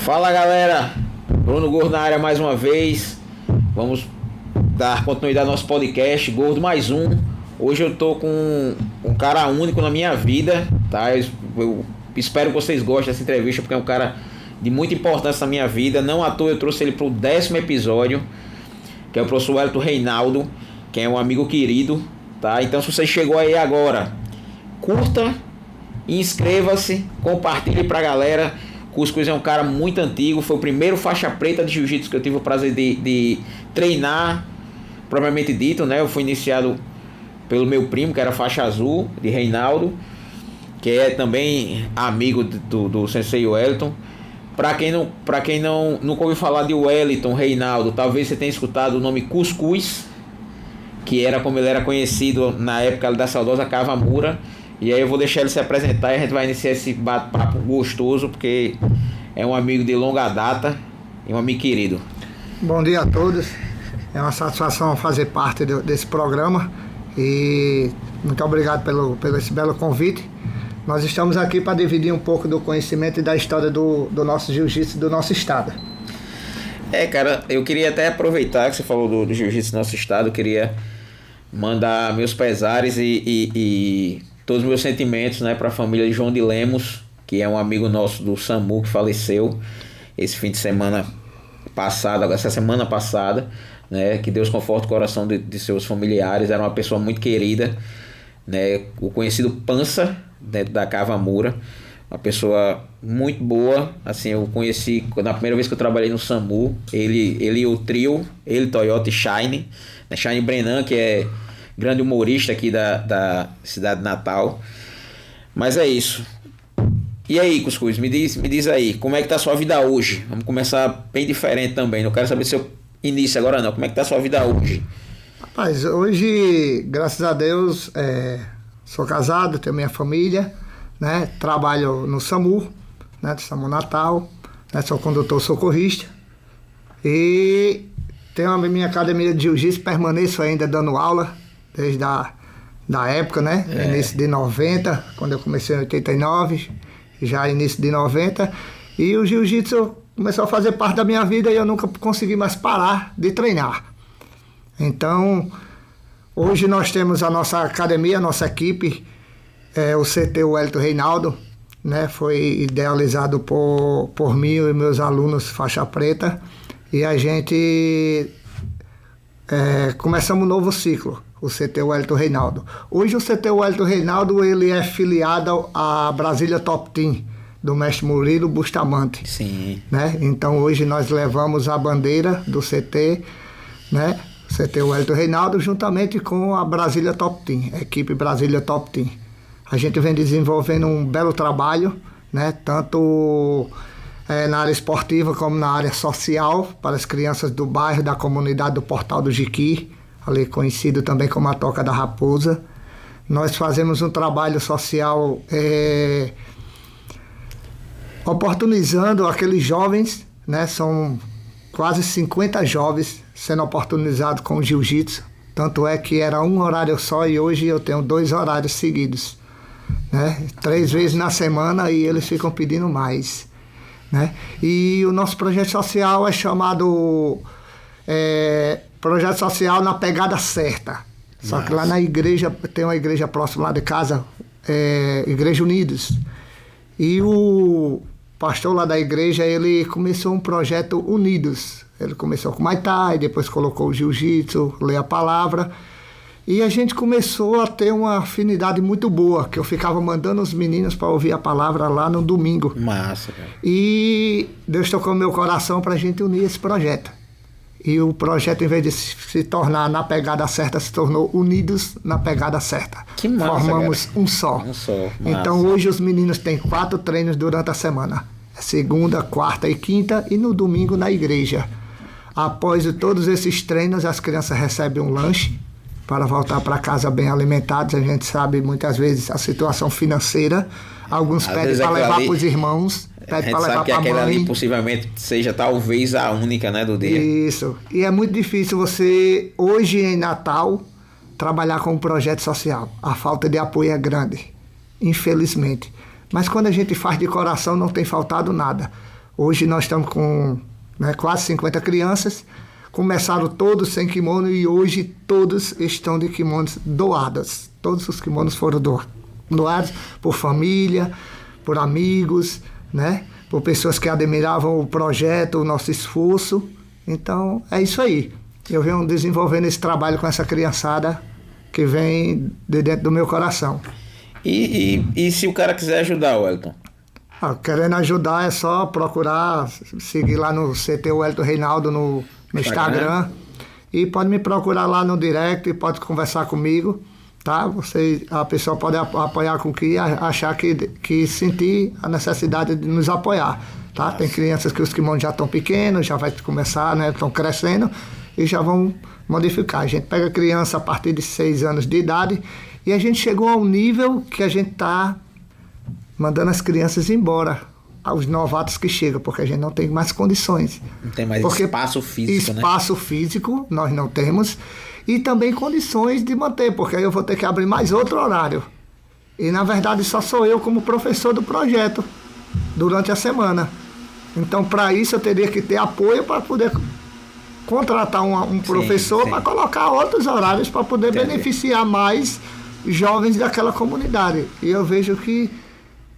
Fala galera, Bruno Gordo na área mais uma vez. Vamos dar continuidade ao nosso podcast Gordo mais um. Hoje eu tô com um cara único na minha vida, tá? Eu espero que vocês gostem dessa entrevista, porque é um cara de muita importância na minha vida. Não à toa eu trouxe ele pro 10º episódio, que é o professor Wellington Reinaldo, que é um amigo querido, tá? Então se você chegou aí agora, curta, inscreva-se, compartilhe pra galera. Cuscuz é um cara muito antigo, foi o primeiro faixa preta de jiu-jitsu que eu tive o prazer de treinar, propriamente dito, né? Eu fui iniciado pelo meu primo, que era faixa azul, de Reinaldo, que é também amigo do Sensei Wellington. Para quem nunca ouviu falar de Wellington Reinaldo, talvez você tenha escutado o nome Cuscuz, que era como ele era conhecido na época da saudosa Kawamura. E aí eu vou deixar ele se apresentar e a gente vai iniciar esse bate-papo gostoso, porque é um amigo de longa data e um amigo querido. Bom dia a todos, é uma satisfação fazer parte desse programa e muito obrigado pelo esse belo convite. Nós estamos aqui para dividir um pouco do conhecimento e da história do nosso jiu-jitsu do nosso estado. Cara, eu queria até aproveitar que você falou do jiu-jitsu do nosso estado, eu queria mandar meus pesares e todos os meus sentimentos, né, para a família de João de Lemos, que é um amigo nosso do SAMU, que faleceu esse fim de semana passado, essa semana passada, né, que Deus conforte o coração de seus familiares. Era uma pessoa muito querida, né, o conhecido Pança, dentro da Kawamura, uma pessoa muito boa. Assim, eu conheci na primeira vez que eu trabalhei no SAMU, ele e o trio, ele, Toyota e Shine, né, Shine Brenan, que é grande humorista aqui da cidade natal. Mas é isso. E aí, Cuscuz, me diz aí, como é que tá a sua vida hoje? Vamos começar bem diferente também. Não quero saber seu início agora não. Como é que tá a sua vida hoje? Rapaz, hoje, graças a Deus, sou casado, tenho minha família, né? Trabalho no SAMU, né? Do SAMU Natal, né? Sou condutor socorrista e tenho a minha academia de jiu-jitsu, permaneço ainda dando aula desde da época, né? Início de 90, quando eu comecei em 89, já início de 90. E o jiu-jitsu começou a fazer parte da minha vida e eu nunca consegui mais parar de treinar. Então, hoje nós temos a nossa academia, a nossa equipe, o CT Wellington Reinaldo, né? Foi idealizado por mim e meus alunos faixa preta. E a gente começamos um novo ciclo, o CT Wellington Reinaldo. Hoje o CT Wellington Reinaldo ele é filiado à Brasília Top Team, do mestre Murilo Bustamante. Sim. Né? Então hoje nós levamos a bandeira do CT, né? CT Wellington Reinaldo, juntamente com a Brasília Top Team, a equipe Brasília Top Team. A gente vem desenvolvendo um belo trabalho, né? Tanto na área esportiva como na área social, para as crianças do bairro, da comunidade do Portal do Jiqui, ali conhecido também como a Toca da Raposa. Nós fazemos um trabalho social oportunizando aqueles jovens, né? São quase 50 jovens sendo oportunizados com o jiu-jitsu. Tanto é que era um horário só e hoje eu tenho 2 horários seguidos, né? 3 vezes na semana e eles ficam pedindo mais, né? E o nosso projeto social é chamado Projeto Social na Pegada Certa. Só que lá na igreja, tem uma igreja próxima lá de casa, Igreja Unidos. E o pastor lá da igreja, ele começou um projeto Unidos. Ele começou com Muay Thai, depois colocou o Jiu-Jitsu, ler a palavra. E a gente começou a ter uma afinidade muito boa, que eu ficava mandando os meninos para ouvir a palavra lá no domingo. Massa, cara. E Deus tocou no meu coração para a gente unir esse projeto. E o projeto, em vez de se tornar na pegada certa, se tornou Unidos na Pegada Certa. Que massa, formamos cara. um só. Um só. Massa. Então hoje os meninos têm 4 treinos durante a semana. Segunda, quarta e quinta e no domingo na igreja. Após todos esses treinos, as crianças recebem um lanche para voltar para casa bem alimentados. A gente sabe muitas vezes a situação financeira. Alguns pedem para levar para os irmãos, pedem para levar para a mãe. Aquela ali possivelmente seja talvez a única, né, do dia. Isso. E é muito difícil você, hoje em Natal, trabalhar com um projeto social. A falta de apoio é grande, infelizmente. Mas quando a gente faz de coração, não tem faltado nada. Hoje nós estamos com, né, quase 50 crianças. Começaram todos sem kimono e hoje todos estão de kimonos doados. Todos os kimonos foram doados por família, por amigos, né? Por pessoas que admiravam o projeto, o nosso esforço. Então, é isso aí. Eu venho desenvolvendo esse trabalho com essa criançada que vem de dentro do meu coração. E se o cara quiser ajudar, Wellington? Querendo ajudar é só procurar, seguir lá no CT Wellington Reinaldo no Instagram. E pode me procurar lá no direct e pode conversar comigo, tá? A pessoa pode apoiar com o que achar que sentir a necessidade de nos apoiar, tá? Tem crianças que os kimonos já estão pequenos, já vai começar, né? Estão crescendo e já vão modificar. A gente pega criança a partir de 6 anos de idade e a gente chegou a um nível que a gente está mandando as crianças embora, aos novatos que chegam, porque a gente não tem mais condições. Não tem mais espaço físico, Espaço físico nós não temos e também condições de manter, porque aí eu vou ter que abrir mais outro horário. E na verdade só sou eu como professor do projeto durante a semana. Então para isso eu teria que ter apoio para poder contratar um professor para colocar outros horários para poder beneficiar mais jovens daquela comunidade. E eu vejo que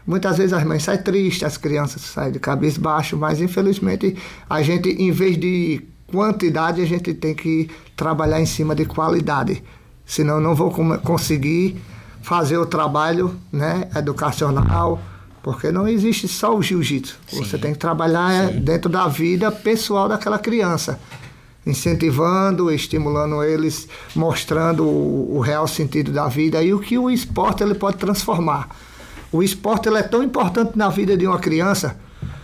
muitas vezes as mães saem tristes, as crianças saem de cabeça baixa, mas infelizmente a gente, em vez de quantidade, a gente tem que trabalhar em cima de qualidade. Senão eu não vou conseguir fazer o trabalho, né, educacional, porque não existe só o jiu-jitsu. Você tem que trabalhar dentro da vida pessoal daquela criança, incentivando, estimulando eles, mostrando o real sentido da vida e o que o esporte ele pode transformar. O esporte ele é tão importante na vida de uma criança,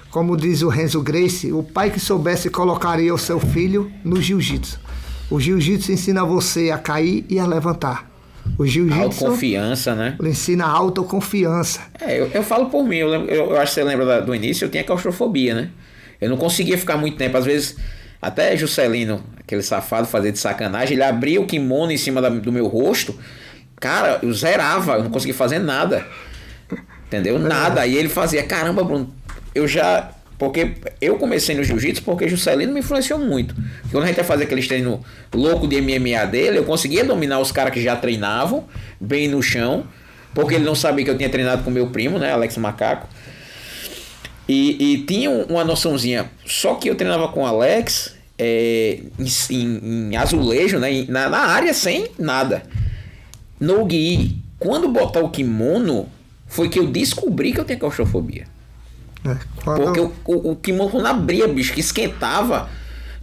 como diz o Renzo Gracie, o pai que soubesse colocaria o seu filho no jiu-jitsu. O jiu-jitsu ensina você a cair e a levantar. O jiu-jitsu... Autoconfiança, né? Ensina autoconfiança. Eu falo por mim, eu acho que você lembra do início, eu tinha claustrofobia, né? Eu não conseguia ficar muito tempo, às vezes... Até Juscelino, aquele safado, fazia de sacanagem, ele abria o kimono em cima do meu rosto, cara, eu zerava, eu não conseguia fazer nada. Entendeu? Nada. E ele fazia, caramba, Bruno, porque eu comecei no jiu-jitsu porque Juscelino me influenciou muito. Quando a gente ia fazer aqueles treinos louco de MMA dele, eu conseguia dominar os caras que já treinavam, bem no chão, porque ele não sabia que eu tinha treinado com meu primo, né, Alex Macaco. E tinha uma noçãozinha, só que eu treinava com o Alex em azulejo, né, na área sem nada. No gi, quando botar o kimono, foi que eu descobri que eu tinha claustrofobia. Porque o kimono quando abria, bicho, que esquentava,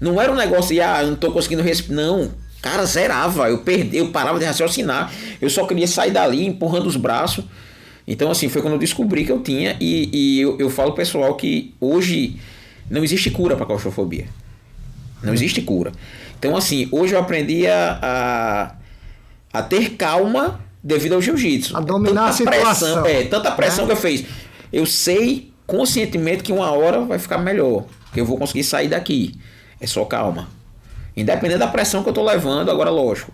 não era um negócio de, eu não tô conseguindo respirar, não. Cara, zerava, eu parava de raciocinar, eu só queria sair dali empurrando os braços. Então assim, foi quando eu descobri que eu tinha e eu falo pessoal que hoje não existe cura para claustrofobia. Não existe cura. Então assim, hoje eu aprendi a ter calma devido ao jiu-jitsu. A dominar a situação. Tanta pressão que eu fiz. Eu sei conscientemente que uma hora vai ficar melhor, que eu vou conseguir sair daqui. É só calma. Independente da pressão que eu tô levando, agora lógico.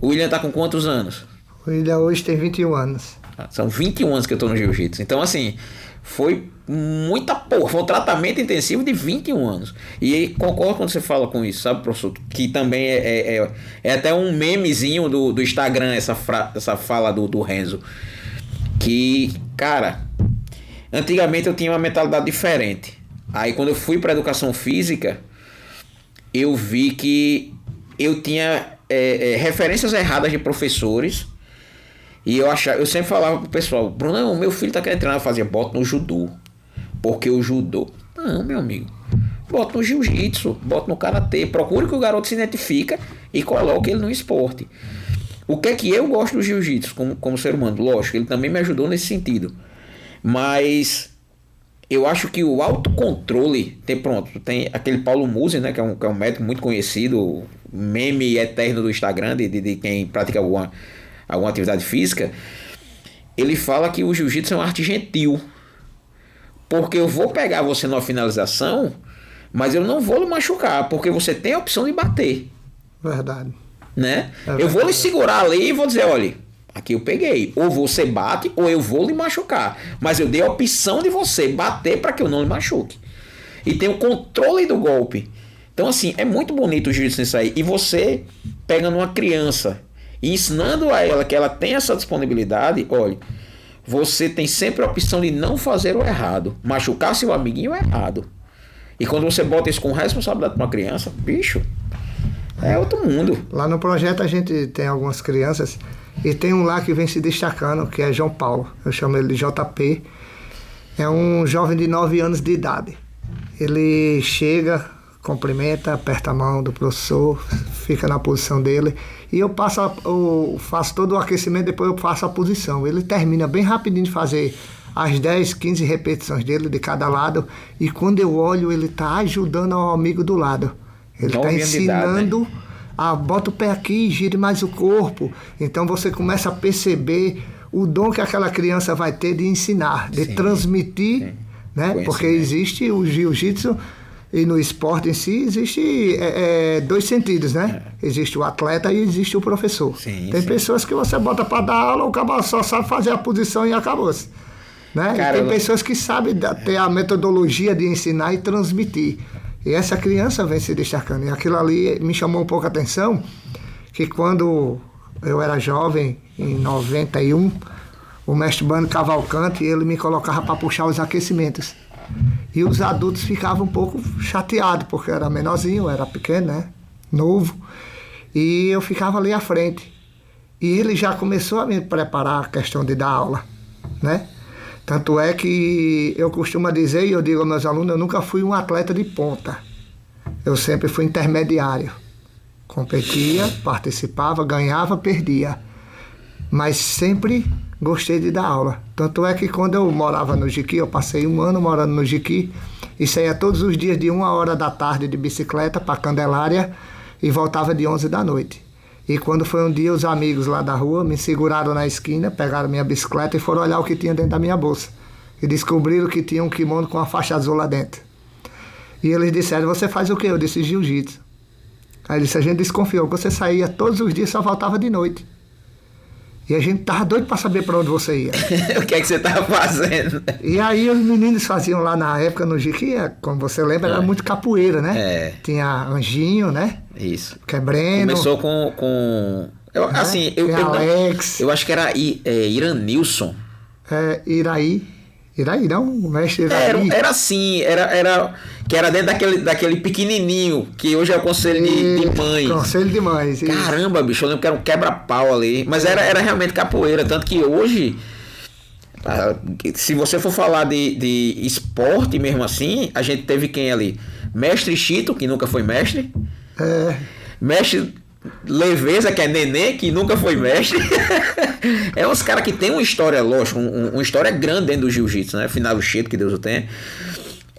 O William tá com quantos anos? O William hoje tem 21 anos. São 21 anos que eu tô no jiu-jitsu. Então, assim, foi muita porra. Foi um tratamento intensivo de 21 anos. E concordo quando você fala com isso, sabe, professor? Que também é até um memezinho do Instagram, essa fala do Renzo. Que, cara, antigamente eu tinha uma mentalidade diferente. Aí, quando eu fui pra educação física, eu vi que eu tinha referências erradas de professores. E eu sempre falava pro pessoal, Bruno, meu filho tá querendo treinar, eu fazia, bota no judô. Porque o judô. Não, meu amigo. Bota no jiu-jitsu, bota no karatê. Procure que o garoto se identifica e coloque ele no esporte. O que é que eu gosto do jiu-jitsu como ser humano? Lógico, ele também me ajudou nesse sentido. Mas eu acho que o autocontrole, tem aquele Paulo Musi, né, que é um médico muito conhecido, meme eterno do Instagram, de quem pratica alguma atividade física. Ele fala que o jiu-jitsu é uma arte gentil. Porque eu vou pegar você numa finalização, mas eu não vou lhe machucar, porque você tem a opção de bater. Verdade. Né? Eu vou lhe segurar ali e vou dizer, olha, aqui eu peguei. Ou você bate, ou eu vou lhe machucar. Mas eu dei a opção de você bater para que eu não lhe machuque. e tem o controle do golpe. Então, assim, é muito bonito o jiu-jitsu nisso aí. E você pegando uma criança e ensinando a ela que ela tem essa disponibilidade, olha, você tem sempre a opção de não fazer o errado. Machucar seu amiguinho é errado. E quando você bota isso com responsabilidade para uma criança, bicho, é outro mundo. Lá no projeto a gente tem algumas crianças e tem um lá que vem se destacando, que é João Paulo. Eu chamo ele de JP. É um jovem de 9 anos de idade. Ele chega, cumprimenta, aperta a mão do professor, fica na posição dele. E eu faço todo o aquecimento, depois eu faço a posição. Ele termina bem rapidinho de fazer as 10, 15 repetições dele de cada lado. E quando eu olho, ele está ajudando ao amigo do lado. Ele está ensinando a bota o pé aqui, gire mais o corpo. Então você começa a perceber o dom que aquela criança vai ter de ensinar, de transmitir, né? Porque existe o jiu-jitsu e no esporte em si existe 2 sentidos, né? Existe o atleta e existe o professor. Tem pessoas que você bota para dar aula, o cara só sabe fazer a posição e acabou-se. Né? E tem pessoas que sabem ter a metodologia de ensinar e transmitir. E essa criança vem se destacando. E aquilo ali me chamou um pouco a atenção, que quando eu era jovem, em 91, o mestre Bando Cavalcante, ele me colocava para puxar os aquecimentos. E os adultos ficavam um pouco chateados, porque eu era menorzinho, eu era pequeno, né? Novo. E eu ficava ali à frente. E ele já começou a me preparar a questão de dar aula, né? Tanto é que eu costumo dizer, e eu digo aos meus alunos, eu nunca fui um atleta de ponta. Eu sempre fui intermediário. Competia, participava, ganhava, perdia. Mas sempre gostei de dar aula. Tanto é que quando eu morava no Jiqui, eu passei 1 ano morando no Jiqui, e saía todos os dias de 1h da tarde de bicicleta para Candelária e voltava de 11 da noite. E quando foi um dia, os amigos lá da rua me seguraram na esquina, pegaram minha bicicleta e foram olhar o que tinha dentro da minha bolsa. E descobriram que tinha um kimono com uma faixa azul lá dentro. E eles disseram, você faz o quê? Eu disse, jiu-jitsu. Aí ele disse, a gente desconfiou que você saía todos os dias e só voltava de noite. E a gente tava doido para saber para onde você ia. O que é que você tava fazendo? E aí os meninos faziam lá na época no Jiqui, como você lembra, era muito capoeira, né? Tinha Anjinho, né? Isso. Quebreno. Começou com assim, Alex. Eu acho que era Iranilson. Iraí, não? O mestre Iraí. Era assim, que era dentro daquele pequenininho, que hoje é o conselho de mães. Conselho de mães. Caramba, bicho, eu lembro que era um quebra-pau ali. Mas era realmente capoeira, tanto que hoje, se você for falar de esporte mesmo assim, a gente teve quem ali? Mestre Chito, que nunca foi mestre. Mestre Leveza, que é Nenê, que nunca foi mestre. É uns caras que tem uma história, lógico, uma história grande dentro do jiu-jitsu, né? Final do Chito, que Deus o tenha.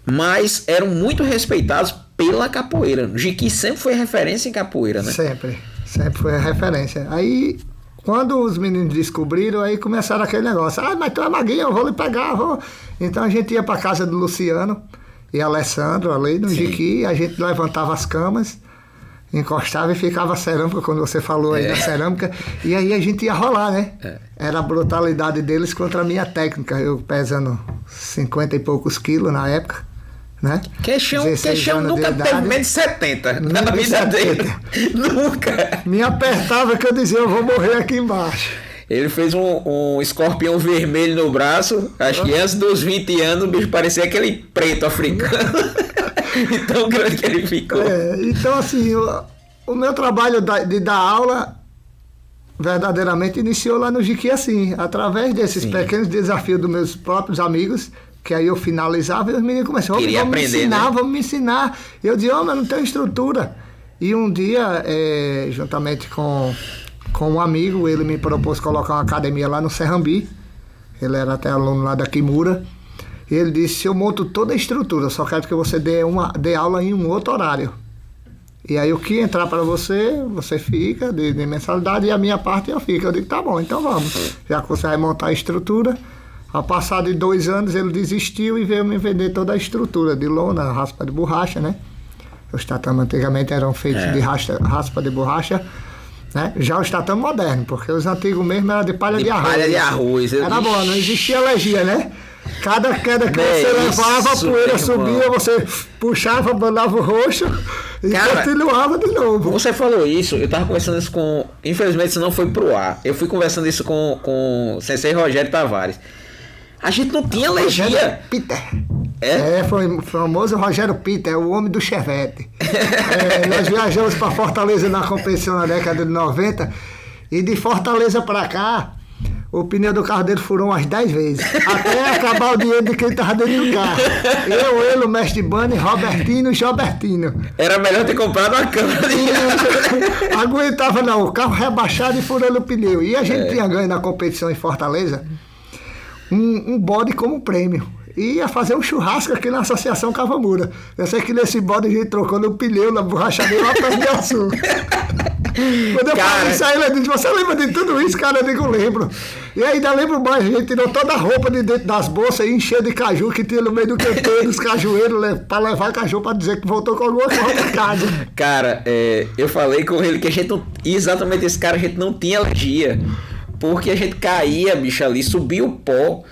Mas eram muito respeitados pela capoeira. O Jiqui sempre foi referência em capoeira, né? Sempre foi a referência. Aí, quando os meninos descobriram, aí começaram aquele negócio. Mas tu é maguinho, eu vou lhe pegar, vou. Então a gente ia pra casa do Luciano e Alessandro ali no Jiqui, a gente levantava as camas, encostava e ficava cerâmica, quando você falou aí da cerâmica, e aí a gente ia rolar, né? Era a brutalidade deles contra a minha técnica, eu pesando 50 e poucos quilos na época, né? Queixão nunca teve menos de 70 na vida dele. Nunca. Me apertava que eu dizia, eu vou morrer aqui embaixo. Ele fez um escorpião vermelho no braço, acho que antes dos 20 anos o bicho parecia aquele preto africano. Tão grande que ele ficou. Então, assim, o meu trabalho de dar aula verdadeiramente iniciou lá no Jiqui assim, através desses pequenos desafios dos meus próprios amigos, que aí eu finalizava e os meninos começaram, vamos me ensinar. E eu dizia, mas não tenho estrutura. E um dia, juntamente com um amigo, ele me propôs colocar uma academia lá no Serrambi. Ele era até aluno lá da Kimura. E ele disse, eu monto toda a estrutura, só quero que você dê aula em um outro horário. E aí o que entrar para você fica de mensalidade, e a minha parte eu fico. Eu digo, tá bom, então vamos. Já que você vai montar a estrutura. Ao passar de 2 anos ele desistiu e veio me vender toda a estrutura de lona, raspa de borracha, né? Os tatames antigamente eram feitos de raspa de borracha, né? Já os tatames modernos, porque os antigos mesmo eram de palha de arroz. Palha de arroz. Era bom, não existia alergia, né? Cada queda que você levava, a poeira subia, você puxava, mandava o roxo e continuava de novo. Você falou isso, eu tava conversando isso com... Infelizmente isso não foi pro ar. Eu fui conversando isso com o Sensei Rogério Tavares. A gente não tinha alergia. Peter. Foi o famoso Rogério Peter, o homem do chevette. Nós viajamos para Fortaleza na competição na década de 90 e de Fortaleza para cá, o pneu do carro dele furou umas 10 vezes. Até acabar o dinheiro de quem estava dentro do carro. Ele, o mestre Bunny, Robertino e Gilbertino. Era melhor ter comprado uma câmera. Aguentava não, o carro rebaixado e furando o pneu. E a gente tinha ganho na competição em Fortaleza um bode como prêmio. E ia fazer um churrasco aqui na Associação Cavamura. Eu sei que nesse bode a gente trocou no pneu, na borrachadeira lá perto de açúcar. Quando eu falei isso aí, ele disse, você lembra de tudo isso, cara? Eu digo, lembro. E ainda lembro mais, a gente tirou toda a roupa de dentro das bolsas e encheu de caju que tinha no meio do canteiro, dos cajueiros, pra levar caju pra dizer que voltou com alguma coisa pra casa. Cara, eu falei com ele que a gente não... Exatamente esse cara, a gente não tinha alergia. Porque a gente caía, bicho, ali, subia o pó.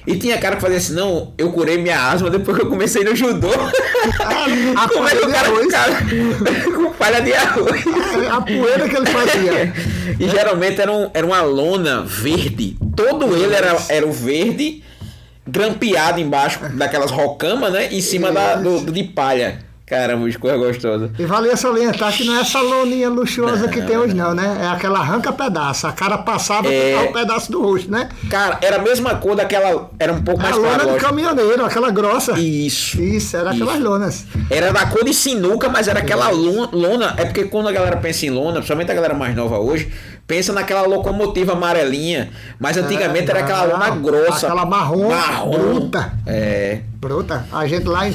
E tinha cara que fazia assim, não, eu curei minha asma depois que eu comecei no judô. Como é que o cara com palha de arroz? A poeira que ele fazia. E geralmente era uma lona verde. Todo ele era o verde, grampeado embaixo daquelas rocamas, né? Em cima de palha. Caramba, coisa gostosa. E vale salientar que não é essa loninha luxuosa que tem hoje não, né? É aquela arranca-pedaço. A cara passava um pedaço do rosto, né? Cara, era a mesma cor daquela... Era um pouco mais clara. A lona lógico. de caminhoneiro, aquela grossa. Isso, era aquelas lonas. Era da cor de sinuca, mas era aquela lona... É porque quando a galera pensa em lona, principalmente a galera mais nova hoje, pensa naquela locomotiva amarelinha. Mas antigamente era aquela lona grossa. Aquela marrom. Bruta. Bruta. A gente lá em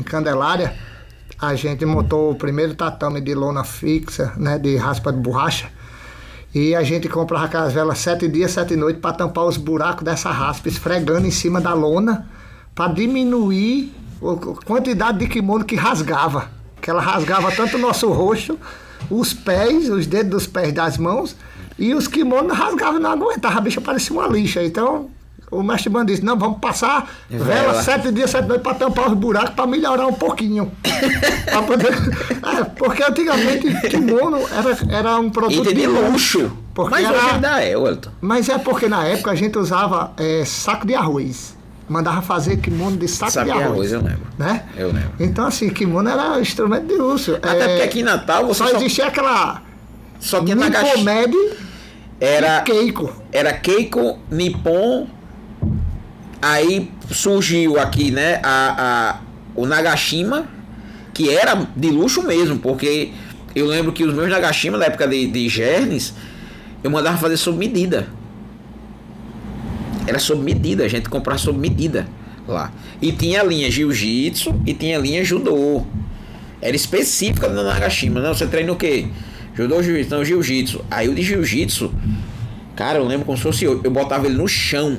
Candelária, a gente montou o primeiro tatame de lona fixa, né, de raspa de borracha, e a gente comprava aquelas velas 7 dias, 7 noites para tampar os buracos dessa raspa, esfregando em cima da lona para diminuir a quantidade de kimono que rasgava, que ela rasgava tanto o nosso rosto, os pés, os dedos dos pés das mãos, e os kimonos rasgavam, não aguentava, a bicha parecia uma lixa. Então o mestre Bando disse, não, vamos passar vela 7 dias, 7 noites para tampar os buracos, para melhorar um pouquinho. Pra poder... porque antigamente kimono era um produto de luxo. Mas hoje ainda Wellington. Mas é porque na época a gente usava saco de arroz. Mandava fazer kimono de saco de arroz. Eu lembro. Né? Eu lembro. Então assim, kimono era instrumento de luxo. Até porque aqui em Natal você só existia aquela... Só tinha Nippon era Keiko. Era Keiko, Nippon. Aí surgiu aqui, né, o Nagashima, que era de luxo mesmo, porque eu lembro que os meus Nagashima, na época de Gernes, eu mandava fazer sob medida. Era sob medida, a gente comprava sob medida lá. E tinha a linha Jiu-Jitsu e tinha a linha Judô. Era específica do Nagashima. Não, você treina o quê? Judô, Jiu-Jitsu, não, Jiu-Jitsu. Aí o de Jiu-Jitsu, cara, eu lembro como se fosse eu botava ele no chão.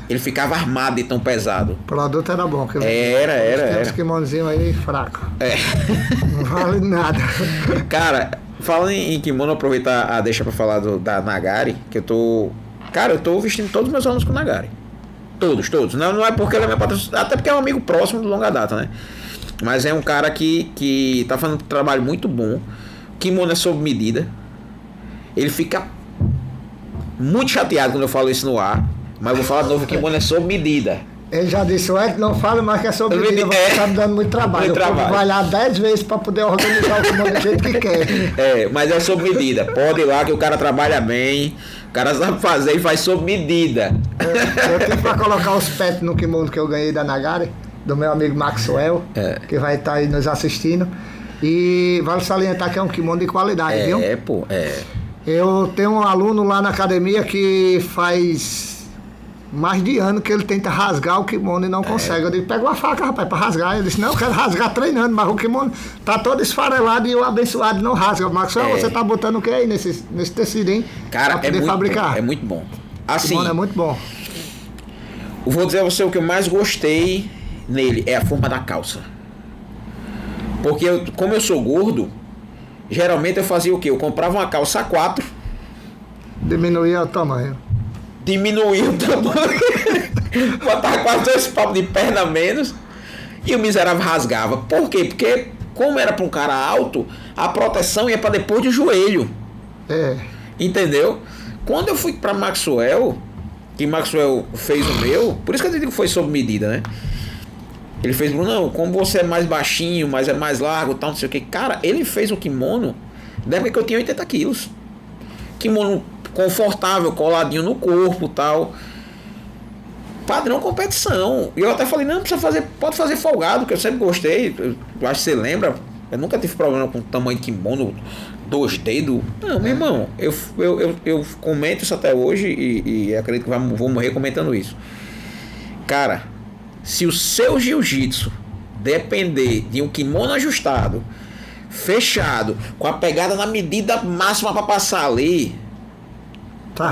Ele ficava armado e tão pesado. O produto era bom. Era. Os kimonozinhos aí fraco. Não vale nada. Cara, falando em kimono, aproveitar a deixa pra falar da Nagari, que eu tô... Cara, eu tô vestindo todos os meus alunos com Nagari. Todos. Não é porque ele é meu patrocinador, até porque é um amigo próximo de longa data, né? Mas é um cara que tá fazendo um trabalho muito bom. Kimono é sob medida. Ele fica muito chateado quando eu falo isso no ar. Mas vou falar de novo, o kimono é sob medida. Ele já disse, não fala mais que é sob medida, você tá me dando muito trabalho. Vai lá 10 vezes para poder organizar o kimono do jeito que quer. Mas é sob medida. Pode ir lá que o cara trabalha bem, o cara sabe fazer e faz sob medida. Eu tenho para colocar os pets no kimono que eu ganhei da Nagari, do meu amigo Maxwell, que vai estar aí nos assistindo. E vale salientar que é um kimono de qualidade, viu? Eu tenho um aluno lá na academia que faz mais de ano que ele tenta rasgar o kimono e não consegue. Eu digo, pega uma faca, rapaz, pra rasgar. Ele disse, não, eu quero rasgar treinando, mas o kimono tá todo esfarelado e o abençoado não rasga. Mas você tá botando o que aí nesse tecido, hein? Cara, pra poder fabricar. É muito bom. Assim, o kimono é muito bom. Eu vou dizer a você o que eu mais gostei nele, é a forma da calça. Porque como eu sou gordo, geralmente eu fazia o quê? Eu comprava uma calça A4. Diminuía o tamanho. Diminuir o tamanho. quase 2 palmos de perna a menos e o miserável rasgava. Por quê? Porque, como era para um cara alto, a proteção ia para depois do joelho. Entendeu? Quando eu fui para Maxwell, que Maxwell fez o meu, por isso que eu digo que foi sob medida, né? Ele fez, Bruno, como você é mais baixinho, mas é mais largo, tal, não sei o que. Cara, ele fez o kimono da época que eu tinha 80 quilos. Kimono confortável, coladinho no corpo, tal. Padrão competição. E eu até falei, não precisa fazer, pode fazer folgado, que eu sempre gostei. Eu acho que você lembra. Eu nunca tive problema com o tamanho de kimono, 2 dedos. Não, meu irmão, eu comento isso até hoje e acredito que vou morrer comentando isso. Cara, se o seu jiu-jitsu depender de um kimono ajustado, fechado, com a pegada na medida máxima para passar ali,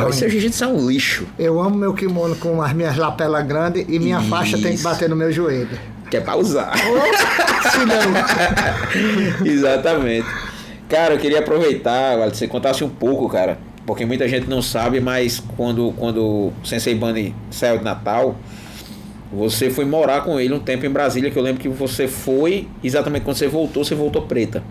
o seu jiu-jitsu é um lixo. Eu amo meu kimono com as minhas lapelas grandes e minha faixa tem que bater no meu joelho. Que é pra usar. Se não. Exatamente. Cara, eu queria aproveitar, que você contasse um pouco, cara, porque muita gente não sabe, mas quando o Sensei Bunny saiu de Natal, você foi morar com ele um tempo em Brasília, que eu lembro que você foi, exatamente quando você voltou preta.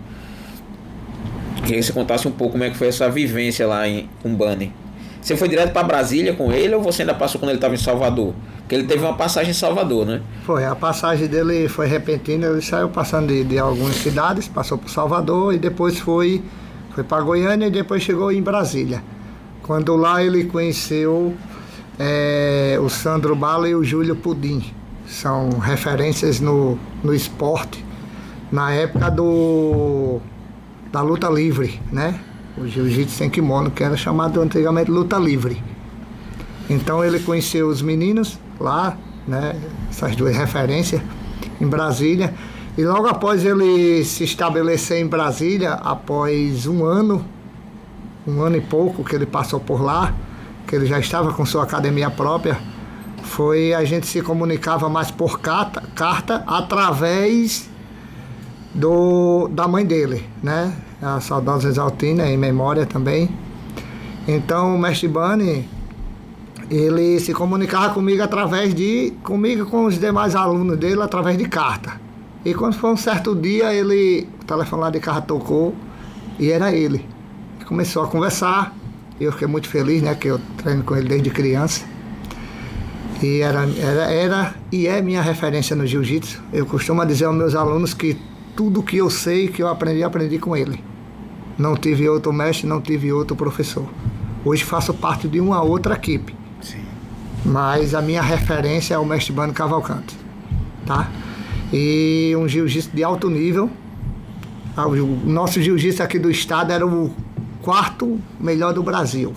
Queria que você contasse um pouco como é que foi essa vivência lá com o Bunny. Você foi direto para Brasília com ele ou você ainda passou quando ele estava em Salvador? Porque ele teve uma passagem em Salvador, né? Foi, a passagem dele foi repentina, ele saiu passando de algumas cidades, passou por Salvador e depois foi para Goiânia e depois chegou em Brasília. Quando lá ele conheceu o Sandro Bala e o Júlio Pudim. São referências no esporte, na época da luta livre, né? O jiu-jitsu sem kimono, que era chamado antigamente luta livre. Então ele conheceu os meninos lá, né? Essas 2 referências em Brasília. E logo após ele se estabelecer em Brasília, após um ano e pouco que ele passou por lá, que ele já estava com sua academia própria, a gente se comunicava mais por carta através da mãe dele, né? A saudosa Exaltina, em memória também. Então o mestre Bunny, ele se comunicava comigo comigo com os demais alunos dele através de carta. E quando foi um certo dia, o telefone lá de carta tocou e era ele. Começou a conversar, eu fiquei muito feliz, né, que eu treino com ele desde criança. E era e é minha referência no jiu-jitsu. Eu costumo dizer aos meus alunos que tudo que eu sei, que eu aprendi com ele. Não tive outro mestre, não tive outro professor. Hoje faço parte de uma outra equipe. Sim. Mas a minha referência é o mestre Bunny Cavalcante, tá? E um jiu-jitsu de alto nível. O nosso jiu-jitsu aqui do estado era o 4º melhor do Brasil.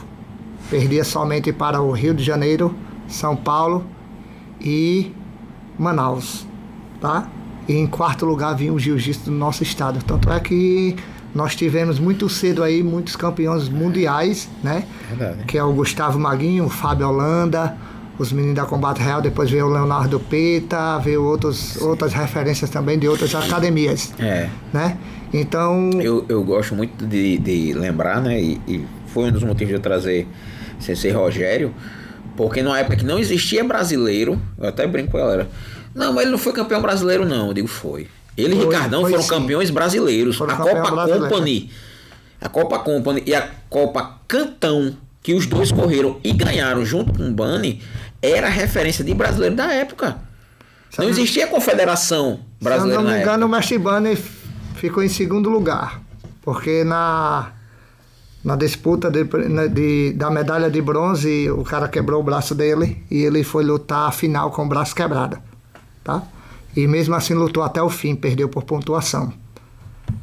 Perdia somente para o Rio de Janeiro, São Paulo e Manaus, tá? E em 4º lugar vinha o jiu-jitsu do nosso estado. Tanto é que nós tivemos muito cedo aí muitos campeões mundiais, né? Verdade. Que é o Gustavo Maguinho, o Fábio Holanda, os meninos da Combate Real, depois veio o Leonardo Peta, veio outras referências também de outras academias, né? Então... Eu gosto muito de lembrar, né? E foi um dos motivos de eu trazer Sensei Rogério, porque numa época que não existia brasileiro, eu até brinco com a galera, não, mas ele não foi campeão brasileiro não, eu digo foi. Ele e Ricardão foram campeões brasileiros. A Copa Company e a Copa Cantão, que os dois correram e ganharam junto com o Bunny, era a referência de brasileiro da época. Não existia confederação brasileira. Se eu não me engano, época. O mestre Bunny ficou em 2º lugar, porque na disputa da medalha de bronze, o cara quebrou o braço dele e ele foi lutar a final com o braço quebrado, tá? E mesmo assim lutou até o fim, perdeu por pontuação.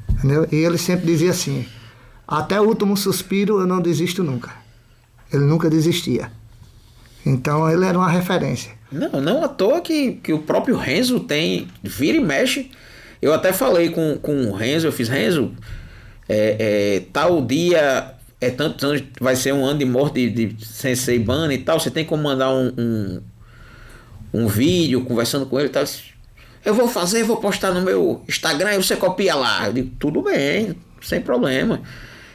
Entendeu? E ele sempre dizia assim, até o último suspiro eu não desisto nunca. Ele nunca desistia. Então ele era uma referência. Não à toa que o próprio Renzo tem, vira e mexe. Eu até falei com o Renzo, eu fiz, Renzo, tal dia, tantos anos, vai ser um ano de morte de Sensei Bunny e tal, você tem como mandar um vídeo conversando com ele e tal. Eu vou fazer, vou postar no meu Instagram e você copia lá. Eu digo, tudo bem, sem problema.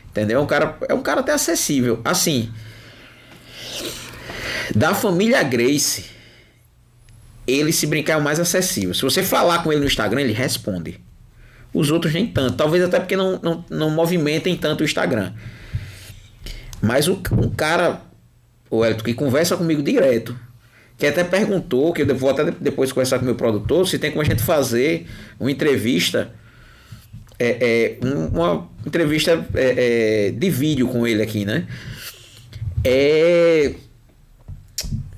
Entendeu? É um cara até acessível. Assim, da família Gracie, ele, se brincar, é o mais acessível. Se você falar com ele no Instagram, ele responde. Os outros nem tanto. Talvez até porque não movimentem tanto o Instagram. Mas um cara, o Elton, que conversa comigo direto, que até perguntou, que eu vou até depois conversar com o meu produtor, se tem como a gente fazer uma entrevista, uma entrevista de vídeo com ele aqui, né?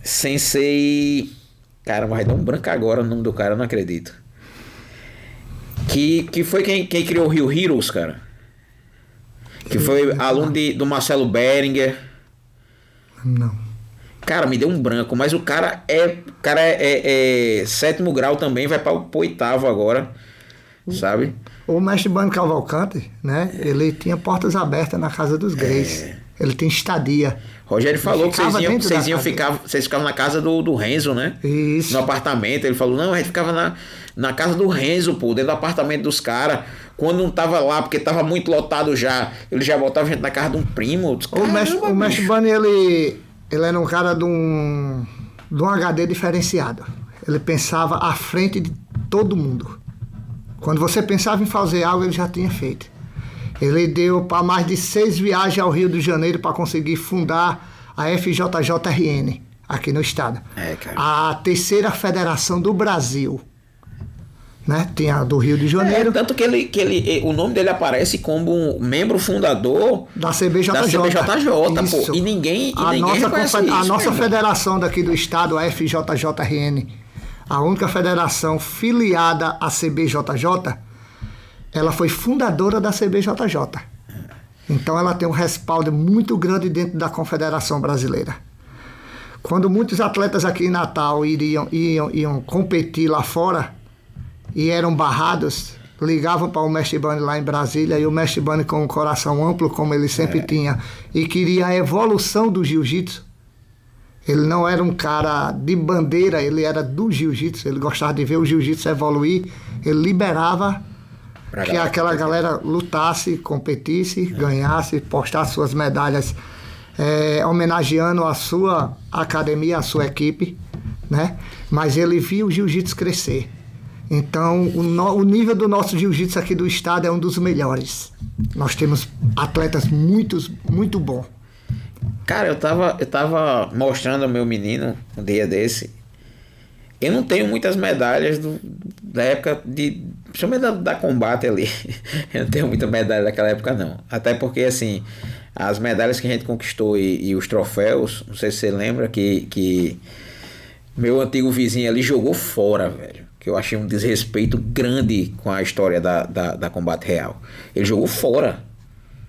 Sensei... Cara, vai dar um branco agora o nome do cara, eu não acredito. Que foi quem criou o Rio Heroes, cara. Que foi aluno do Marcelo Beringer. Não. Cara, me deu um branco, mas o cara é sétimo grau também, vai para o oitavo agora, sabe? O mestre Bano Cavalcante, né? Ele tinha portas abertas na casa dos Greys. Ele tem estadia. Rogério falou que vocês ficavam na casa do Renzo, né? Isso. No apartamento. Ele falou, não, a gente ficava na casa do Renzo, pô, dentro do apartamento dos caras. Quando não tava lá, porque tava muito lotado já, ele já botava a gente na casa de um primo. O mestre Bano, ele era um cara de um HD diferenciado. Ele pensava à frente de todo mundo. Quando você pensava em fazer algo, ele já tinha feito. Ele deu para mais de 6 viagens ao Rio de Janeiro para conseguir fundar a FJJRN, aqui no estado. A terceira federação do Brasil. Né? Tem a do Rio de Janeiro. Tanto que o nome dele aparece como membro fundador da CBJJ. Pô. E ninguém reconhece isso. A nossa federação daqui do estado, a FJJRN, a única federação filiada à CBJJ, ela foi fundadora da CBJJ. Então ela tem um respaldo muito grande dentro da Confederação Brasileira. Quando muitos atletas aqui em Natal iam competir lá fora e eram barrados, ligavam para o mestre Bani lá em Brasília, e o mestre Bani, com um coração amplo, como ele sempre tinha, e queria a evolução do jiu-jitsu. Ele não era um cara de bandeira, ele era do jiu-jitsu, ele gostava de ver o jiu-jitsu evoluir, ele liberava que aquela galera lutasse, competisse, ganhasse, postasse suas medalhas, homenageando a sua academia, a sua equipe, né? Mas ele via o jiu-jitsu crescer. Então, o nível do nosso jiu-jitsu aqui do estado é um dos melhores. Nós temos atletas muito bons. Cara, eu tava mostrando ao meu menino um dia desse. Eu não tenho muitas medalhas da época principalmente da combate ali. Eu não tenho muita medalha daquela época, não. Até porque, assim, as medalhas que a gente conquistou e os troféus, não sei se você lembra que meu antigo vizinho ali jogou fora, velho. Que eu achei um desrespeito grande com a história da combate real. Ele jogou fora.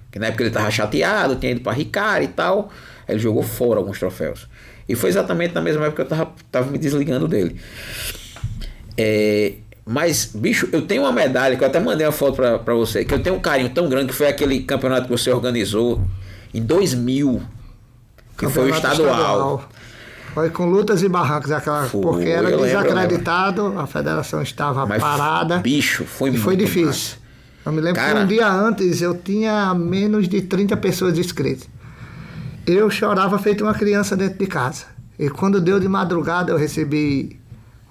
Que na época ele tava chateado, tinha ido pra Ricard e tal. Aí ele jogou fora alguns troféus. E foi exatamente na mesma época que eu tava me desligando dele. Mas, bicho, eu tenho uma medalha, que eu até mandei uma foto pra você, que eu tenho um carinho tão grande, que foi aquele campeonato que você organizou em 2000, que foi o estadual. Foi com lutas e barrancos, porque era desacreditado, a federação estava parada. Bicho, foi difícil. Massa. Eu me lembro que um dia antes eu tinha menos de 30 pessoas inscritas. Eu chorava feito uma criança dentro de casa. E quando deu de madrugada, eu recebi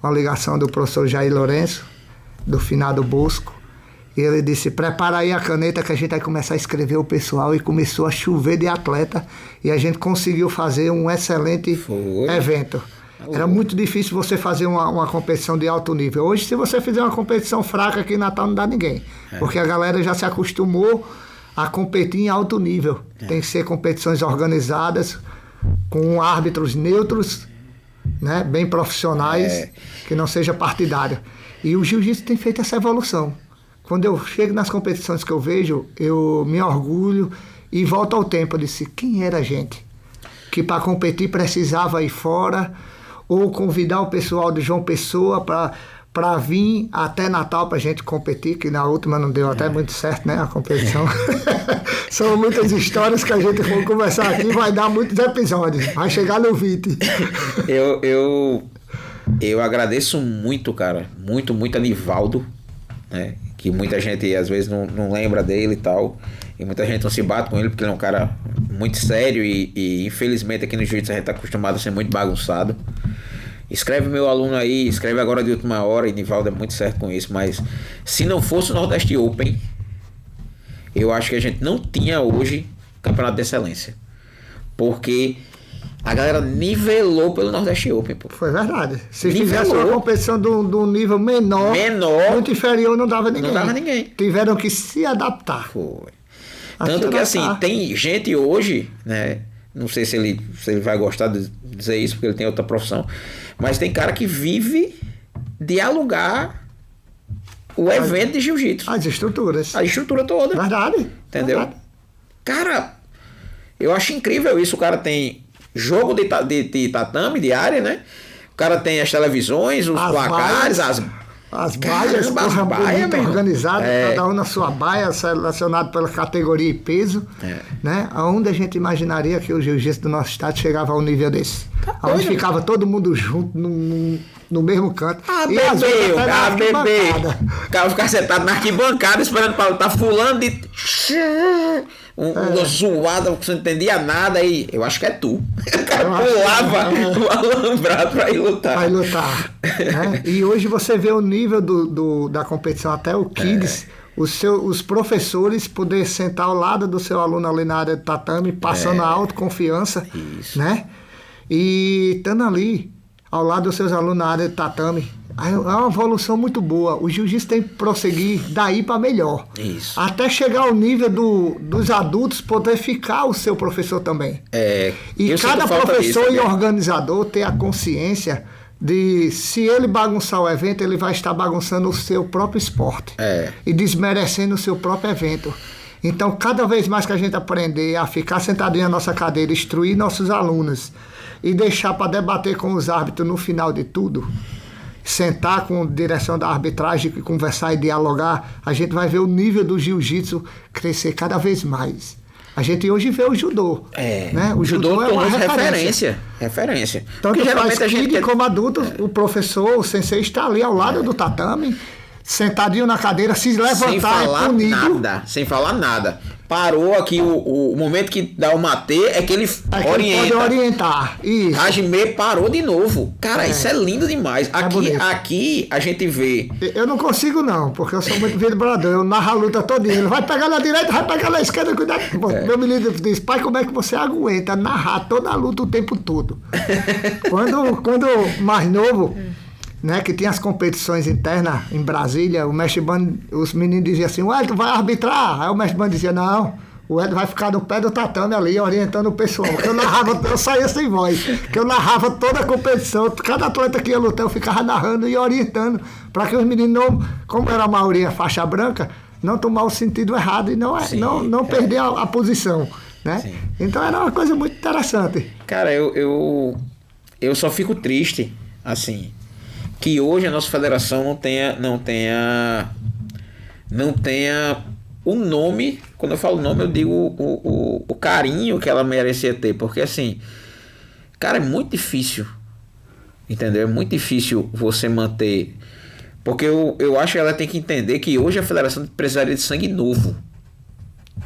uma ligação do professor Jair Lourenço, do finado Bosco. E ele disse, prepara aí a caneta que a gente vai começar a escrever o pessoal. E começou a chover de atleta. E a gente conseguiu fazer um excelente evento. Era muito difícil você fazer uma competição de alto nível. Hoje, se você fizer uma competição fraca aqui em Natal, não dá ninguém. Porque a galera já se acostumou a competir em alto nível. Tem que ser competições organizadas, com árbitros neutros, né, bem profissionais, que não seja partidário. E o jiu-jitsu tem feito essa evolução. Quando eu chego nas competições que eu vejo, eu me orgulho e volto ao tempo. Eu disse, quem era a gente? Que para competir precisava ir fora, ou convidar o pessoal de João Pessoa para vir até Natal para a gente competir, que na última não deu até muito certo, né, a competição. São muitas histórias que a gente for conversar aqui, vai dar muitos episódios, vai chegar no 20. Eu agradeço muito, cara, muito a Nivaldo, né, que muita gente às vezes não lembra dele e tal, e muita gente não se bate com ele, porque ele é um cara muito sério e infelizmente aqui no jiu-jitsu a gente tá acostumado a ser muito bagunçado. Escreve meu aluno aí, escreve agora de última hora, e Nivaldo é muito certo com isso, mas se não fosse o Nordeste Open, eu acho que a gente não tinha hoje campeonato de excelência. Porque a galera nivelou pelo Nordeste Open, pô. Foi verdade. Se Nivelou. fizesse uma competição de um nível menor, muito inferior, não dava ninguém. Não dava ninguém. Tiveram que se adaptar. Foi. Tanto que assim, tem gente hoje, né? Não sei se ele vai gostar de dizer isso, porque ele tem outra profissão. Mas tem cara que vive de alugar o evento de jiu-jitsu. As estruturas. A estrutura toda. Verdade. Entendeu? Verdade. Cara, eu acho incrível isso. O cara tem jogo de tatame, de área, né? O cara tem as televisões, os placares, as baias, porra, bonito, organizado, cada um na sua baia, selecionado pela categoria e peso, né? Onde a gente imaginaria que o jiu-jitsu do nosso estado chegava a um nível desse? Onde ficava todo mundo junto no mesmo canto. Bebê. O cara ficava sentado na arquibancada esperando pra lutar, fulano de... Uma zoada, você não entendia nada, aí eu acho que é tu. O cara pulava o alambrado pra ir lutar. Vai lutar. Né? E hoje você vê o nível da competição, até o Kids, os professores poder sentar ao lado do seu aluno ali na área de tatame, passando a autoconfiança, né? E estando ali, ao lado dos seus alunos na área de tatame, é uma evolução muito boa. O jiu-jitsu tem que prosseguir daí para melhor. Isso. Até chegar ao nível dos adultos poder ficar o seu professor também. E cada professor e organizador ter a consciência de, se ele bagunçar o evento, ele vai estar bagunçando o seu próprio esporte. E desmerecendo o seu próprio evento. Então, cada vez mais que a gente aprender a ficar sentadinho na nossa cadeira, instruir nossos alunos e deixar para debater com os árbitros no final de tudo, sentar com a direção da arbitragem, conversar e dialogar, a gente vai ver o nível do jiu-jitsu crescer cada vez mais. A gente hoje vê o judô. Né? O judô é uma referência. Tanto faz kid como adulto, o professor, o sensei está ali ao lado do tatame, sentadinho na cadeira, se levantar é punido. Sem falar nada. Parou aqui, o momento que dá o matê é que ele orienta. Ele pode orientar. Isso. Hajime parou de novo. Cara, isso é lindo demais. Aqui a gente vê. Eu não consigo não, porque eu sou muito vibrador. Eu narro a luta todinha. Ele vai pegar na direita, vai pegar na esquerda, cuidado. Meu menino diz, pai, como é que você aguenta narrar toda a luta o tempo todo? Quando mais novo, né, que tinha as competições internas em Brasília, o mestre Bando, os meninos diziam assim, o Hélio, tu vai arbitrar? Aí o mestre Bando dizia, não, o Hélio vai ficar no pé do tatame ali, orientando o pessoal. Porque eu saía sem voz, porque eu narrava toda a competição, cada atleta que ia lutar, eu ficava narrando e orientando, para que os meninos, não, como era a maioria faixa branca, não tomar o sentido errado e não perder a posição. Né? Então era uma coisa muito interessante. Cara, eu só fico triste, assim, que hoje a nossa federação não tenha o nome. Quando eu falo nome, eu digo o carinho que ela merecia ter, porque assim, cara, é muito difícil, entendeu? É muito difícil você manter, porque eu acho que ela tem que entender que hoje a federação precisaria de sangue novo.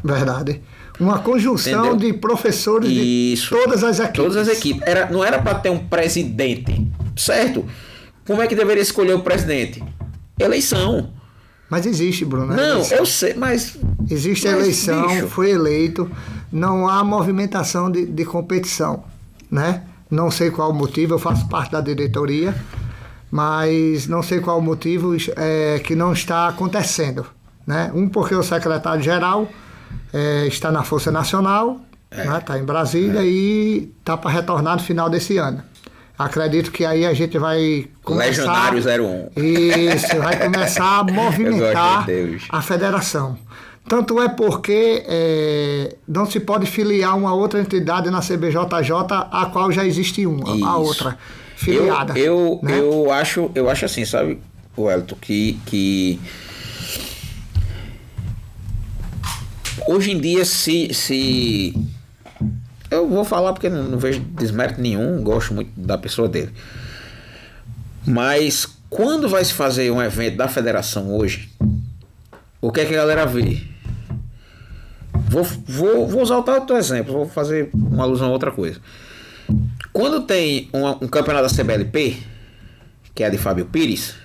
Verdade. Uma conjunção, entendeu? De professores de todas as equipes. Todas as equipes. Não era para ter um presidente, certo? Como é que deveria escolher o presidente? Eleição. Mas existe, Bruno. Não, eleição. Eu sei, mas... Existe eleição, bicho, foi eleito, não há movimentação de competição, né? Não sei qual o motivo, eu faço parte da diretoria, mas não sei qual o motivo que não está acontecendo, né? Porque o secretário-geral está na Força Nacional, né? Está em Brasília e está para retornar no final desse ano. Acredito que aí a gente vai começar... Legionário 01. Isso, vai começar a movimentar a federação. Tanto é porque não se pode filiar uma outra entidade na CBJJ, a qual já existe a outra filiada. Né? Eu acho assim, sabe, Wellington, que hoje em dia se eu vou falar porque não vejo desmérito nenhum, gosto muito da pessoa dele. Mas quando vai se fazer um evento da federação hoje, o que é que a galera vê? Vou usar outro exemplo, vou fazer uma alusão a outra coisa. Quando tem um campeonato da CBLP, que é a de Fábio Pires.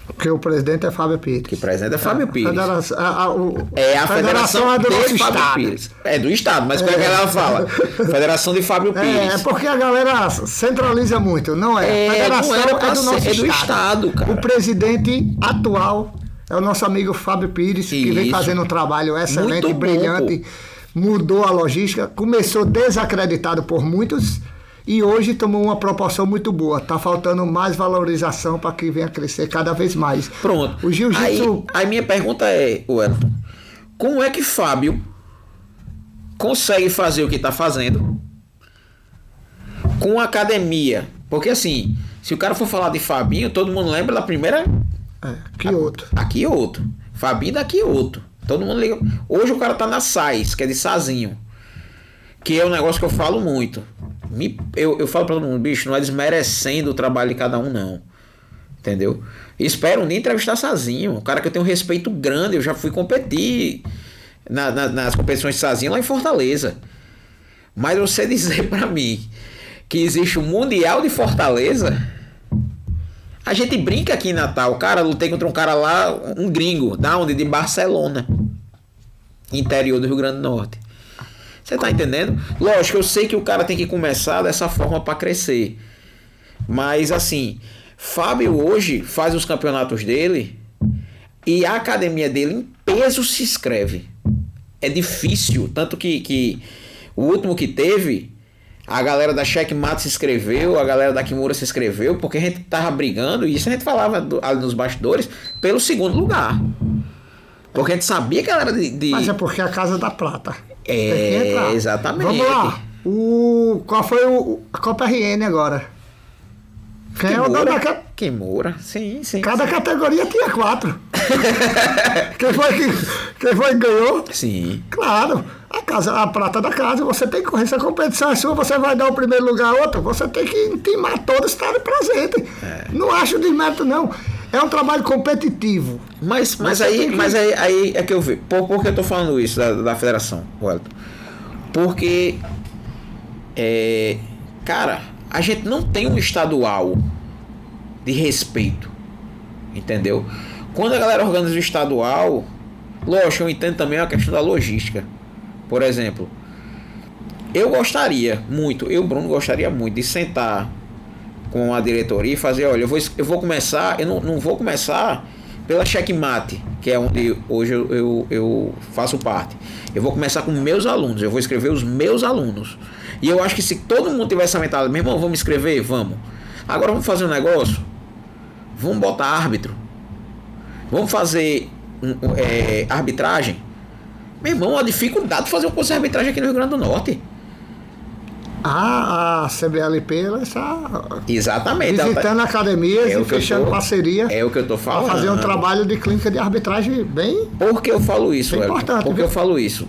Porque o presidente é Fábio Pires. Que o presidente é Fábio Pires. A federação é do nosso de Fábio estado. Pires. É do estado, mas como é que ela fala? Federação de Fábio Pires. É porque a galera centraliza muito, não é? A federação não era é do nosso é do estado, cara. O presidente atual é o nosso amigo Fábio Pires, que vem fazendo um trabalho excelente, Muito brilhante, bom, mudou a logística, começou desacreditado por muitos e hoje tomou uma proporção muito boa. Tá faltando mais valorização para que venha crescer cada vez mais. Pronto. O jiu-jitsu... Aí minha pergunta é, Wellington, como é que Fábio consegue fazer o que está fazendo com a academia? Porque assim, se o cara for falar de Fabinho, todo mundo lembra da primeira... Aqui outro. Fabinho daqui outro. Todo mundo liga. Hoje o cara tá na SAIS, que é de Sazinho. Que é um negócio que eu falo muito. Eu falo pra todo mundo, bicho, não é desmerecendo o trabalho de cada um, não. Entendeu? Espero um dia entrevistar Sazinho. Um cara que eu tenho um respeito grande. Eu já fui competir nas competições de Sazinho lá em Fortaleza. Mas você dizer pra mim que existe o Mundial de Fortaleza... A gente brinca aqui em Natal. Cara, lutei contra um cara lá, um gringo. Da onde? De Barcelona. Interior do Rio Grande do Norte. Você tá entendendo? Lógico, eu sei que o cara tem que começar dessa forma para crescer. Mas assim, Fábio hoje faz os campeonatos dele e a academia dele em peso se inscreve. É difícil. Tanto que o último que teve... A galera da Checkmate se inscreveu, a galera da Kimura se inscreveu, porque a gente tava brigando, e isso a gente falava ali nos bastidores, pelo segundo lugar. Porque a gente sabia que ela era de... Mas é porque é a Casa da Prata. Exatamente. Vamos lá. Qual foi a Copa RN agora? Quem é o dono da... Kimura, sim. Cada categoria tinha 4. Quem foi que ganhou? Sim. Claro. A prata da casa, você tem que correr essa competição é sua, você vai dar o primeiro lugar a outro, você tem que intimar todos estarem presentes. Não acho desmérito, não. É um trabalho competitivo. Mas aí é que eu vi. Por que eu tô falando isso da federação, Wellington? Porque cara, a gente não tem um estadual de respeito. Entendeu? Quando a galera organiza o estadual, lógico, eu entendo também a questão da logística. Por exemplo, eu gostaria muito, Bruno, gostaria muito de sentar com a diretoria e fazer, olha, eu vou começar, eu não vou começar pela Checkmate, que é onde hoje eu faço parte. Eu vou começar com meus alunos, eu vou escrever os meus alunos. E eu acho que se todo mundo tiver essa mentalidade, meu irmão, vamos escrever? Vamos. Agora vamos fazer um negócio? Vamos botar árbitro. Vamos fazer arbitragem. Meu irmão, a dificuldade de fazer um curso de arbitragem aqui no Rio Grande do Norte. A CBLP, ela está exatamente, visitando academias e fechando parceria. É o que eu tô falando. Para fazer um trabalho de clínica de arbitragem bem... Por que eu falo isso, importante. Por que eu falo isso?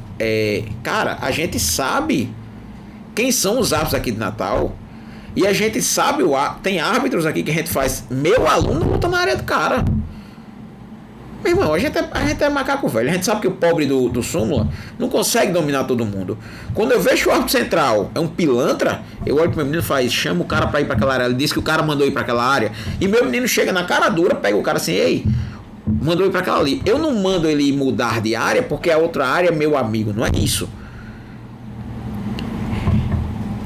Cara, a gente sabe quem são os árbitros aqui de Natal. E a gente sabe, tem árbitros aqui que a gente faz. Meu aluno luta na área do cara. Meu irmão, a gente é macaco velho. A gente sabe que o pobre do súmula não consegue dominar todo mundo. Quando eu vejo que o árbitro central é um pilantra, eu olho pro meu menino e falo, chama o cara pra ir pra aquela área. Ele diz que o cara mandou ir pra aquela área. E meu menino chega na cara dura, pega o cara assim, ei, mandou ir pra aquela ali. Eu não mando ele mudar de área porque a outra área é meu amigo. Não é isso.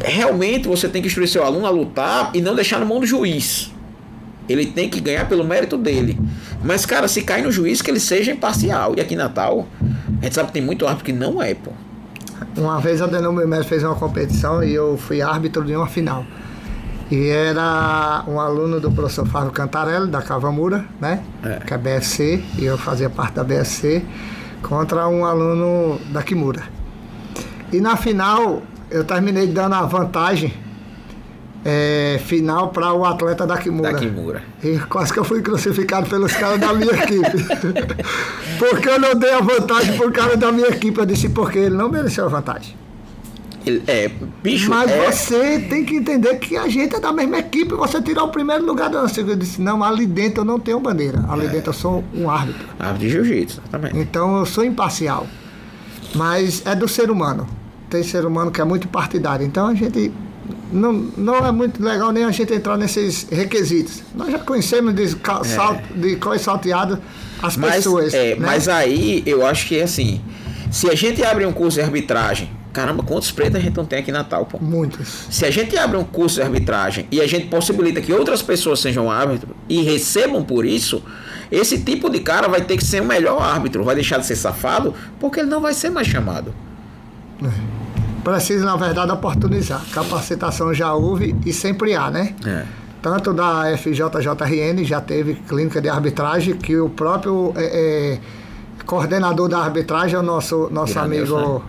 Realmente você tem que instruir seu aluno a lutar e não deixar na mão do juiz. Ele tem que ganhar pelo mérito dele. Mas, cara, se cai no juiz, que ele seja imparcial. E aqui em Natal, a gente sabe que tem muito árbitro que não é, pô. Uma vez a Denome Mestre fez uma competição e eu fui árbitro de uma final. E era um aluno do professor Fábio Cantarelli, da Cavamura, né? Que é BFC, e eu fazia parte da BFC, contra um aluno da Kimura. E na final, eu terminei dando a vantagem final para o atleta da Kimura. E quase que eu fui crucificado pelos caras da minha equipe. Porque eu não dei a vantagem pro cara da minha equipe. Eu disse porque ele não mereceu a vantagem. Bicho, mas você tem que entender que a gente é da mesma equipe. Você tirar o primeiro lugar da nossa. Eu disse, não, ali dentro eu não tenho bandeira. Ali dentro eu sou um árbitro. Árbitro de jiu-jitsu, exatamente. Então eu sou imparcial. Mas é do ser humano. Tem ser humano que é muito partidário. Então a gente não é muito legal nem a gente entrar nesses requisitos. Nós já conhecemos de coisa salteado as pessoas. Né? Mas aí eu acho que é assim, se a gente abre um curso de arbitragem, caramba, quantos pretos a gente não tem aqui em Natal, pô? Muitos. Se a gente abre um curso de arbitragem e a gente possibilita que outras pessoas sejam árbitros e recebam por isso, esse tipo de cara vai ter que ser o melhor árbitro, vai deixar de ser safado, porque ele não vai ser mais chamado. Precisa, na verdade, oportunizar. Capacitação já houve e sempre há, né? Tanto da FJJRN já teve clínica de arbitragem, que o próprio coordenador da arbitragem é o nosso amigo...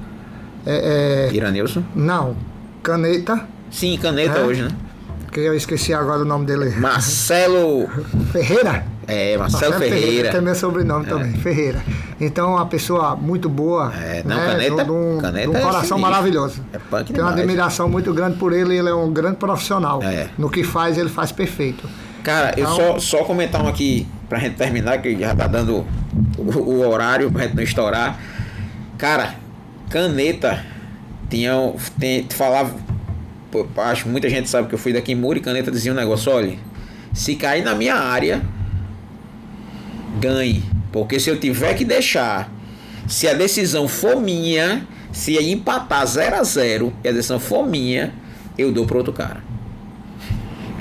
Iranilson? Não, Caneta. Sim, Caneta hoje, né? Que eu esqueci agora o nome dele. Marcelo Ferreira? Marcelo Ferreira. Tem meu sobrenome também, Ferreira. Então, uma pessoa muito boa, Caneta, de um coração maravilhoso. Tenho uma admiração muito grande por ele, ele é um grande profissional. No que faz, ele faz perfeito. Cara, então, eu só comentar um aqui, pra gente terminar, que já tá dando o horário pra gente não estourar. Cara, Caneta falava, acho que muita gente sabe que eu fui daqui em Muri. Caneta dizia um negócio: olha, se cair na minha área, ganhe, porque se eu tiver que deixar, se a decisão for minha, se empatar 0-0 e a decisão for minha, eu dou pro outro cara.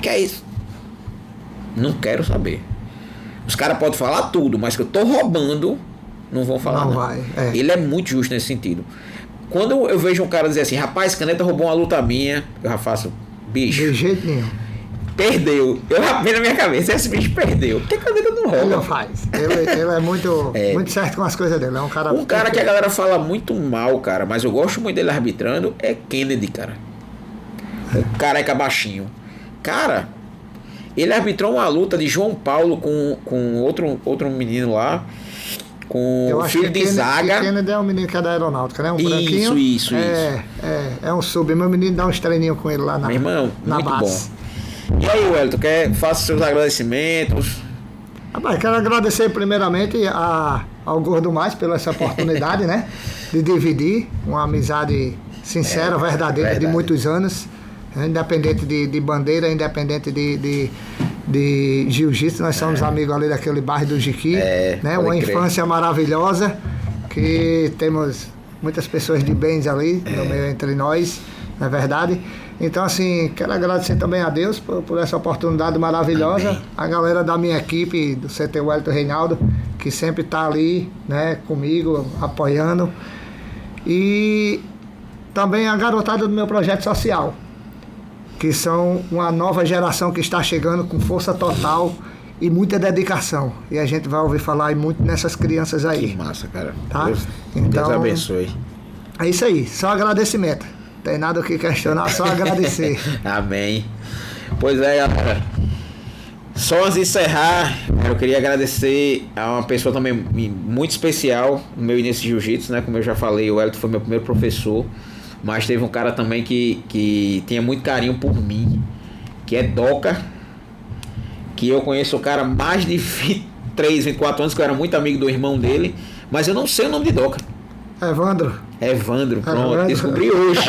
Que é isso? Não quero saber. Os caras podem falar tudo, mas que eu tô roubando, não vão falar não. Vai, Ele é muito justo nesse sentido. Quando eu vejo um cara dizer assim: rapaz, Caneta roubou uma luta minha, eu já faço: bicho, de jeito nenhum. Perdeu. Eu rapei na minha cabeça: esse bicho perdeu. Porque Caneta não rouba. Ele não faz. Ele é muito certo com as coisas dele. É um cara que a galera fala muito mal, cara, mas eu gosto muito dele arbitrando, é Kennedy, cara. O careca baixinho. Cara, ele arbitrou uma luta de João Paulo com outro menino lá. Com o filho de Zaga. O Kennedy é um menino que é da aeronáutica, né? Um branquinho. Isso. É um sub. Meu menino dá uns treininhos com ele lá na base. Meu irmão, muito base. Bom. E aí, Wellington, faça seus agradecimentos. Rapaz, quero agradecer primeiramente ao Gordo Mais pela essa oportunidade, né? De dividir uma amizade sincera, verdadeira, de muitos anos. Independente de bandeira, independente de jiu-jitsu, nós somos amigos ali daquele bairro do Jiqui, né? Uma infância maravilhosa, que temos muitas pessoas de bens ali no meio entre nós, não é verdade? Então, assim, quero agradecer também a Deus por essa oportunidade maravilhosa. Amém. A galera da minha equipe, do CT Wellington Reinaldo, que sempre está ali, né, comigo, apoiando. E também a garotada do meu projeto social, que são uma nova geração que está chegando com força total e muita dedicação. E a gente vai ouvir falar muito nessas crianças aí. Que massa, cara. Tá? Deus abençoe. É isso aí, só agradecimento. Não tem nada o que questionar, só agradecer. Amém. Pois é, galera. Só antes de encerrar, eu queria agradecer a uma pessoa também muito especial no meu início de jiu-jitsu, né? Como eu já falei, o Wellington foi meu primeiro professor. Mas teve um cara também que tinha muito carinho por mim, que é Doca, que eu conheço o cara há mais de 23, 24 anos, que eu era muito amigo do irmão dele, mas eu não sei o nome de Doca. Evandro, pronto, descobri hoje.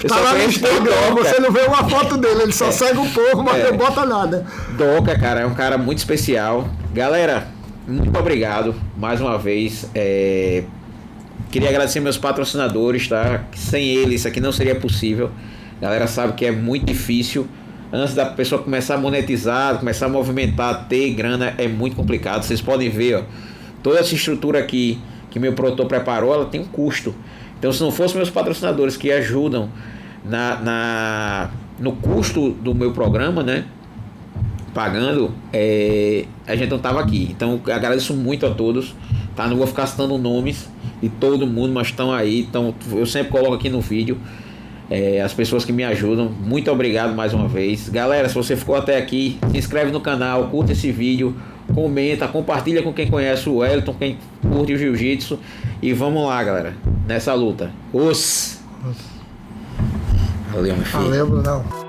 Eu tá lá no Instagram, você não vê uma foto dele, ele só segue um pouco, mas não bota nada. Doca, cara, é um cara muito especial. Galera, muito obrigado mais uma vez. Queria agradecer meus patrocinadores, tá? Sem eles isso aqui não seria possível. A galera sabe que é muito difícil. Antes da pessoa começar a monetizar, começar a movimentar, ter grana, é muito complicado. Vocês podem ver, ó, toda essa estrutura aqui que meu produtor preparou, ela tem um custo. Então, se não fossem meus patrocinadores que ajudam no custo do meu programa, né? Pagando, a gente não tava aqui. Então, agradeço muito a todos, tá? Não vou ficar citando nomes de todo mundo, mas estão aí. Então, eu sempre coloco aqui no vídeo as pessoas que me ajudam. Muito obrigado mais uma vez. Galera, se você ficou até aqui, se inscreve no canal, curta esse vídeo, comenta, compartilha com quem conhece o Wellington, quem curte o jiu-jitsu. E vamos lá, galera, nessa luta. Valeu, meu filho. Valeu, Brunão.